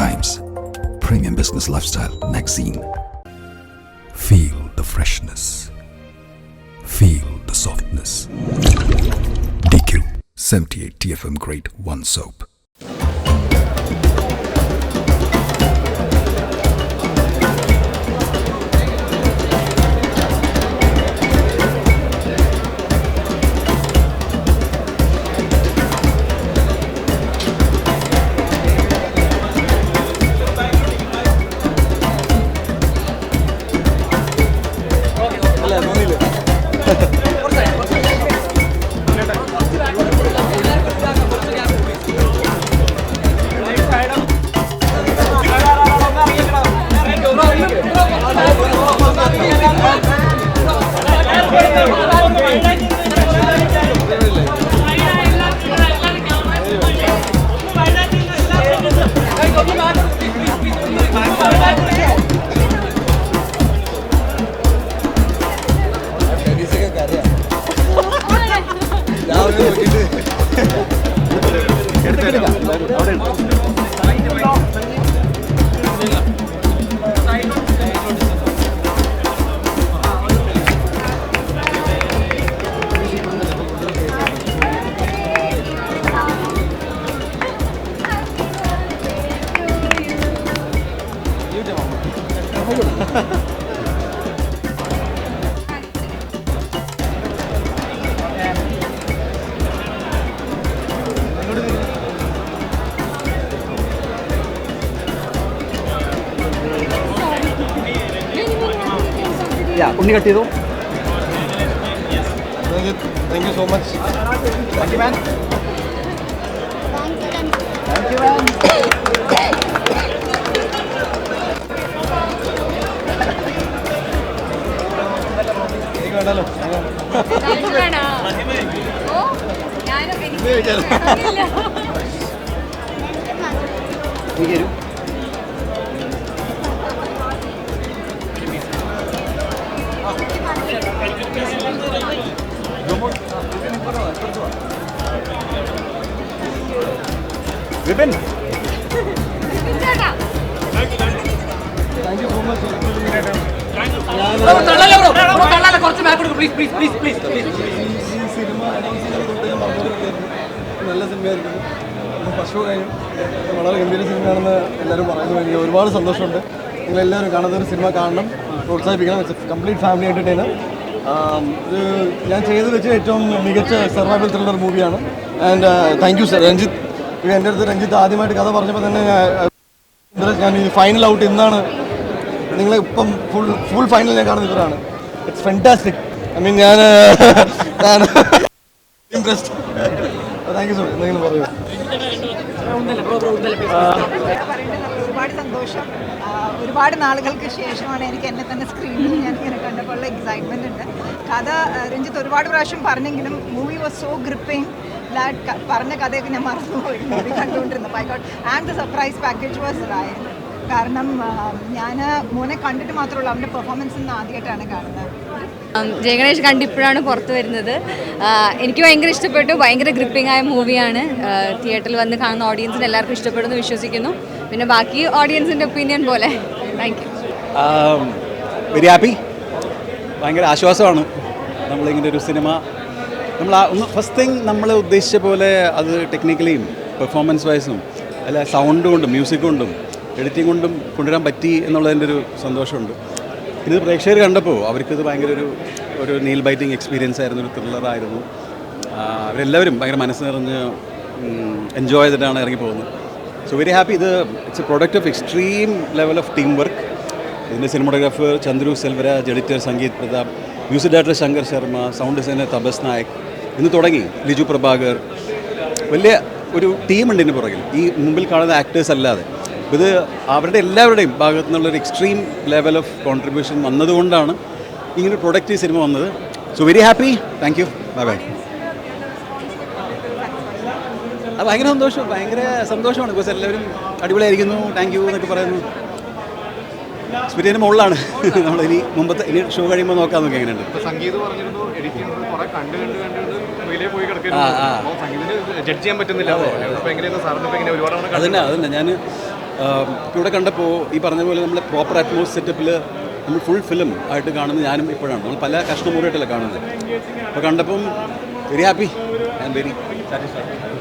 Times, premium business lifestyle magazine. Feel the freshness. Feel the softness. DQ 78 TFM Grade 1 soap. Unni cut ചെയ്തു. Thank you so much. Thank you, man. Thank you, man. വേണ്ടല്ലോ വിപിൻ, നല്ല സിനിമയായിരിക്കും. First show കഴിഞ്ഞു. വളരെ ഗംഭീര സിനിമയാണെന്ന് എല്ലാവരും പറയുന്നു. എനിക്ക് ഒരുപാട് സന്തോഷമുണ്ട്. നിങ്ങളെല്ലാവരും കാണാത്ത ഒരു സിനിമ കാണണം, പ്രോത്സാഹിപ്പിക്കണം. It's complete family entertainer. ഞാൻ ചെയ്ത് വെച്ച ഏറ്റവും മികച്ച സർവൈവൽ ത്രില്ലർ മൂവിയാണ്. And thank you sir. Ranjith, എൻ്റെ അടുത്ത് രഞ്ജിത്ത് ആദ്യമായിട്ട് കഥ പറഞ്ഞപ്പോൾ തന്നെ ഞാൻ ഈ ഫൈനൽ ഔട്ട് ഇന്നാണ്. നിങ്ങളെ ഇപ്പം ഫുൾ ഫൈനൽ ഞാൻ കാണുന്ന ഇവരാണ്. It's fantastic. ഐ മീൻ ഞാൻ impressed. Thank you so much. എന്തെങ്കിലും പറയൂ. ഒരുപാട് സന്തോഷം. ഒരുപാട് നാളുകൾക്ക് ശേഷമാണ് എനിക്ക് എന്നെ തന്നെ സ്ക്രീനിൽ ഞാൻ ഇങ്ങനെ കണ്ടപ്പോൾ ഉള്ള എക്സൈറ്റ്മെൻ്റ് ഉണ്ട്. കഥ രഞ്ജിത്ത് ഒരുപാട് പ്രാവശ്യം പറഞ്ഞെങ്കിലും movie was so gripping that പറഞ്ഞ കഥയൊക്കെ ഞാൻ മറന്നുപോയി മൂവി കണ്ടുകൊണ്ടിരുന്നപ്പോൾ. I got and the surprise package was real. കാരണം ഞാൻ മോനെ കണ്ടിട്ട് മാത്രമല്ല, അവൻ്റെ പെർഫോമൻസ് ഇന്ന് ആദ്യമായിട്ടാണ് കാണുന്നത്. ജയഗണേഷ് കണ്ടിപ്പോഴാണ് പുറത്ത് വരുന്നത്. എനിക്ക് ഭയങ്കര ഇഷ്ടപ്പെട്ടു. ഭയങ്കര ഗ്രിപ്പിംഗ് ആയ മൂവിയാണ്. തിയേറ്ററിൽ വന്ന് കാണുന്ന ഓഡിയൻസിന് എല്ലാവർക്കും ഇഷ്ടപ്പെടുന്നു വിശ്വസിക്കുന്നു. പിന്നെ ബാക്കി ഓഡിയൻസിൻ്റെ ഒപ്പീനിയൻ പോലെ. Thank you. Very happy. ഭയങ്കര ആശ്വാസമാണ് നമ്മളിങ്ങനെ ഒരു സിനിമ ഒന്ന് ഫസ്റ്റ് തിങ് നമ്മൾ ഉദ്ദേശിച്ച പോലെ അത് ടെക്നിക്കലിയും പെർഫോമൻസ് വൈസും അല്ല സൗണ്ട് കൊണ്ടും മ്യൂസിക് കൊണ്ടും എഡിറ്റിംഗ് കൊണ്ടും കൊണ്ടുവരാൻ പറ്റി എന്നുള്ളതിൻ്റെ ഒരു സന്തോഷമുണ്ട്. ഇത് പ്രേക്ഷകർ കണ്ടപ്പോൾ അവർക്കിത് ഭയങ്കര ഒരു നെയിൽ ബൈറ്റിംഗ് എക്സ്പീരിയൻസ് ആയിരുന്നു, ഒരു ത്രില്ലറായിരുന്നു. അവരെല്ലാവരും ഭയങ്കര മനസ്സ് നിറഞ്ഞ് എൻജോയ് ചെയ്തിട്ടാണ് ഇറങ്ങി പോകുന്നത്. So very happy. ഇത് it's a product of extreme level of team work. ഇതിൻ്റെ cinematographer Chandru Selvaraj, editor Sangeeth Prathap, music director Shankar Sharma, sound designer Tapas Nayak, ഇന്ന് തുടങ്ങി ലിജു പ്രഭാകർ. വലിയ ഒരു ടീമുണ്ട് ഇതിന് പുറകിൽ, ഈ മുമ്പിൽ കാണുന്ന ആക്ടേഴ്സ് അല്ലാതെ. ഇത് അവരുടെ എല്ലാവരുടെയും ഭാഗത്തു നിന്നുള്ളൊരു എക്സ്ട്രീം ലെവൽ ഓഫ് കോൺട്രിബ്യൂഷൻ വന്നതുകൊണ്ടാണ് ഇങ്ങനെ പ്രൊഡക്റ്റ് സിനിമ വന്നത്. So very happy. Thank you. Bye bye. ഭയങ്കര സന്തോഷമാണ്. ബിക്കോസ് എല്ലാവരും അടിപൊളിയായിരിക്കുന്നു, താങ്ക് യു എന്നൊക്കെ പറയുന്നു. സ്പിരിറ്റിന് മുകളിലാണ് നമ്മൾ ഇനി ഷോ കഴിയുമ്പോൾ നോക്കാൻ നോക്കി എങ്ങനെയുണ്ട്. അതന്നെ ഞാൻ ഇവിടെ കണ്ടപ്പോൾ ഈ പറഞ്ഞ പോലെ നമ്മൾ പ്രോപ്പർ അറ്റ്മോസ് സെറ്റപ്പിൽ നമ്മൾ ഫുൾ ഫിലിം ആയിട്ട് കാണുന്നത് ഞാനും ഇപ്പോഴാണ്. നമ്മൾ പല കഷ്ണമുറിയായിട്ടല്ല കാണുന്നത്. അപ്പോൾ കണ്ടപ്പം very happy and very satisfied.